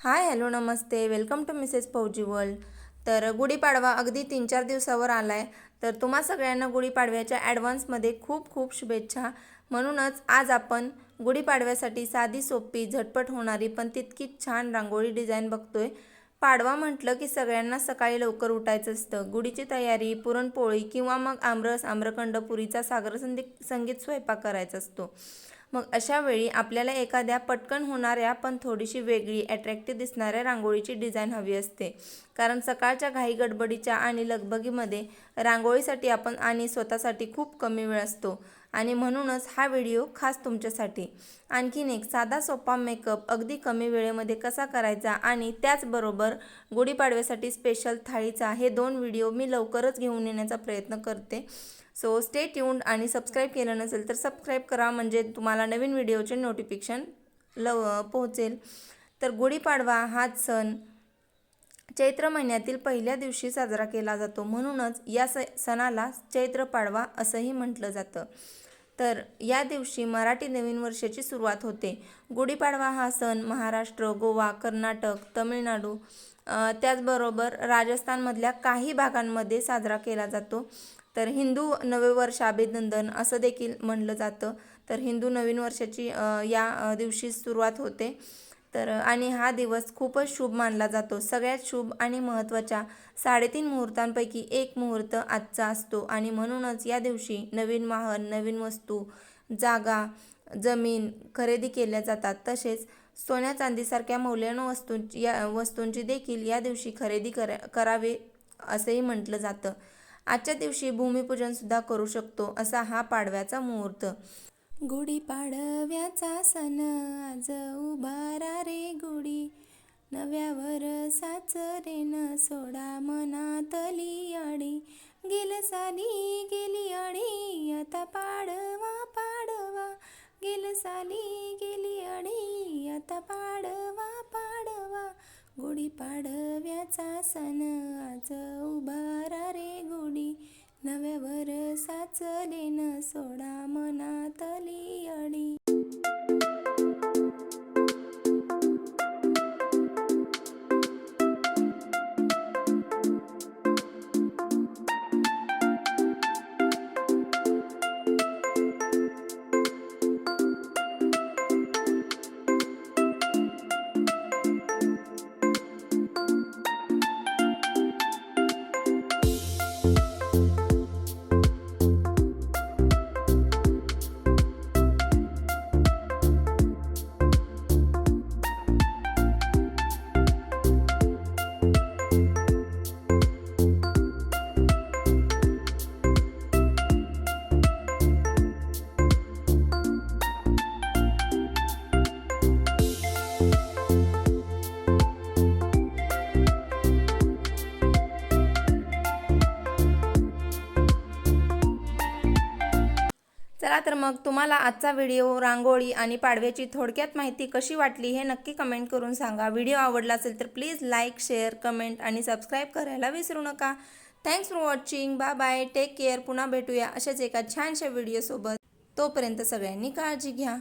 हाय hello नमस्ते welcome to Mrs Fauji world. तर गुढीपाडवा अगदी 3-4 दिवसावर आला आहे। तर तुम्हा सगळ्यांना गुढीपाडव्याच्या ॲडव्हान्समध्ये खूप खूप शुभेच्छा। म्हणूनच आज आपण गुढीपाडव्यासाठी साधी सोपी झटपट होणारी पण तितकीच छान रांगोळी डिझाईन बघतोय। पाडवा म्हटलं की सगळ्यांना सकाळी लवकर उठायचं असतं। गुढीची तयारी, पुरणपोळी किंवा मग आमरस, आम्रखंड, पुरीचा सागर संगीत स्वयंपाक करायचा असतो। मग अशा वेळी आपल्याला एखाद्या पटकन होणाऱ्या पण थोडीशी वेगळी अट्रॅक्टिव्ह दिसणाऱ्या रांगोळीची डिझाईन हवी असते। कारण सकाळच्या घाई गडबडीच्या आणि लगबगीमध्ये रांगोळीसाठी आपण आणि स्वतःसाठी खूप कमी वेळ असतो आणि म्हणूनच हा व्हिडिओ खास तुमच्यासाठी। आणखीन एक साधा सोपा मेकअप अगदी कमी वेळेमध्ये कसा करायचा आणि त्याचबरोबर गुढीपाडव्यासाठी स्पेशल थाळीचा हे 2 व्हिडिओ मी लवकरच घेऊन येण्याचा प्रयत्न करते। सो स्टे ट्यून्ड आणि सबस्क्राईब केलं नसेल तर सबस्क्राईब करा म्हणजे तुम्हाला नवीन व्हिडिओचे नोटिफिकेशन पोहोचेल। तर गुढीपाडवा हा सण चैत्र महिन्यातील पहिल्या दिवशी साजरा केला जातो, म्हणूनच या सणाला चैत्र पाडवा असंही म्हटलं जातं। तर या दिवशी मराठी नवीन वर्षाची सुरुवात होते। गुढीपाडवा हा सण महाराष्ट्र, गोवा, कर्नाटक, तमिळनाडू त्याचबरोबर राजस्थानमधल्या काही भागांमध्ये साजरा केला जातो। तर हिंदू नववर्ष अभिनंदन असं देखील म्हणलं जातं। तर हिंदू नवीन वर्षाची या दिवशी सुरुवात होते। तर आणि हा दिवस खूपच शुभ मानला जातो। सगळ्यात शुभ आणि महत्त्वाच्या 3.5 मुहूर्तांपैकी एक मुहूर्त आजचा असतो आणि म्हणूनच या दिवशी नवीन वाहन, नवीन वस्तू, जागा, जमीन खरेदी केल्या जातात। तसेच सोन्या चांदीसारख्या मौल्यवान वस्तूंची देखील या दिवशी खरेदी करावे असेही म्हटलं जातं। आजच्या दिवशी भूमिपूजन सुद्धा करू शकतो असा हा पाडव्याचा मुहूर्त। गुढीपाडव्याचा सण आज उभारा रे गुढी, नव्या वर्षाचं रेन सोडा मनातली अडी, गेल्या साली गेली अडी आता पाडवा पाडवा, गेल्या साली गेली अडी आता पाडवा पाडवा, गुढीपाडव्याचा सण आज उभारा रे गुढी, नव्या वर्षाचं रेन सोडा मनातली अडी। चला तर मग तुम्हाला आजचा व्हिडिओ रांगोळी आणि पाडव्याची थोडक्यात माहिती कशी वाटली हे नक्की कमेंट करून सांगा। व्हिडिओ आवडला असेल तर प्लीज लाईक, शेअर, कमेंट आणि सबस्क्राईब करायला विसरू नका। Thanks for watching, bye bye, take care. पुन्हा भेटूया अशाच एका छानशा व्हिडिओसोबत। तोपर्यंत सगळ्यांनी काळजी घ्या।